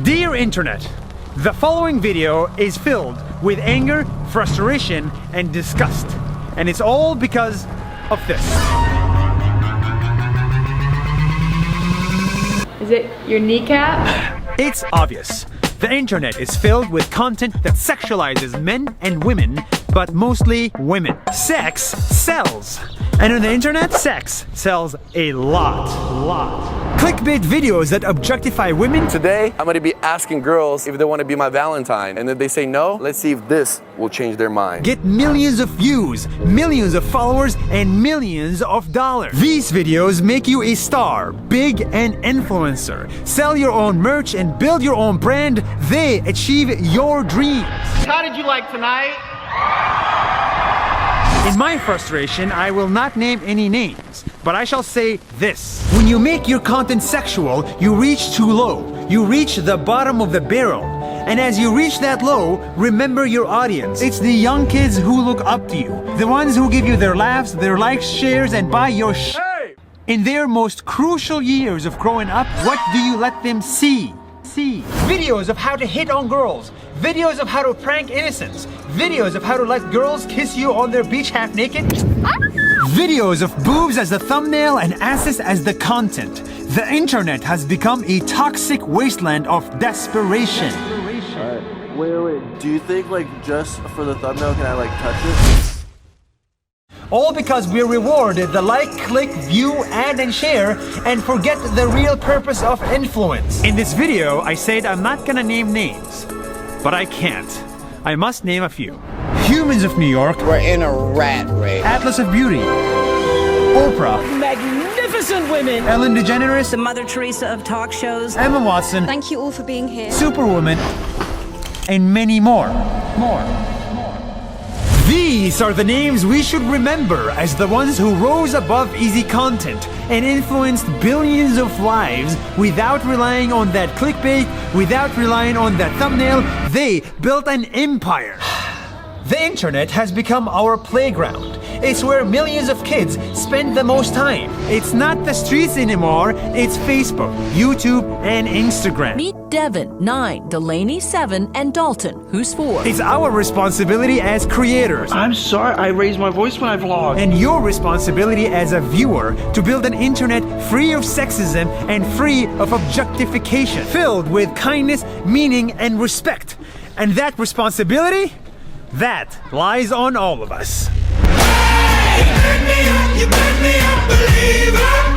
Dear Internet, the following video is filled with anger, frustration, and disgust. And it's all because of this. Is it your kneecap? It's obvious. The internet is filled with content that sexualizes men and women, but mostly women. Sex sells. And on the internet, sex sells a lot. Clickbait videos that objectify women. Today, I'm gonna be asking girls if they wanna be my Valentine. And if they say no, let's see if this will change their mind. Get millions of views, millions of followers, and millions of dollars. These videos make you a star, big and influencer. Sell your own merch and build your own brand. They achieve your dreams. How did you like tonight? In my frustration, I will not name any names, but I shall say this. When you make your content sexual, you reach too low. You reach the bottom of the barrel. And as you reach that low, remember your audience. It's the young kids who look up to you. The ones who give you their laughs, their likes, shares, and buy your In their most crucial years of growing up, what do you let them see? Videos of how to hit on girls, videos of how to prank innocents, videos of how to let girls kiss you on their beach half naked, videos of boobs as the thumbnail and asses as the content. The internet has become a toxic wasteland of desperation. Wait. Do you think just for the thumbnail can I touch it? All because we're rewarded the like, click, view, add, and share, and forget the real purpose of influence. In this video, I said I'm not gonna name names, but I can't. I must name a few. Humans of New York. We're in a rat race. Atlas of Beauty. Oprah. Magnificent women. Ellen DeGeneres. The Mother Teresa of talk shows. Emma Watson. Thank you all for being here. Superwoman. And many more. These are the names we should remember as the ones who rose above easy content and influenced billions of lives without relying on that clickbait, without relying on that thumbnail. They built an empire. The internet has become our playground. It's where millions of kids spend the most time. It's not the streets anymore, it's Facebook, YouTube, and Instagram. Meet Devin, 9, Delaney, 7, and Dalton, who's 4. It's our responsibility as creators. I'm sorry, I raised my voice when I vlog. And your responsibility as a viewer to build an internet free of sexism and free of objectification, filled with kindness, meaning, and respect. And that responsibility, that lies on all of us. You made me a believer.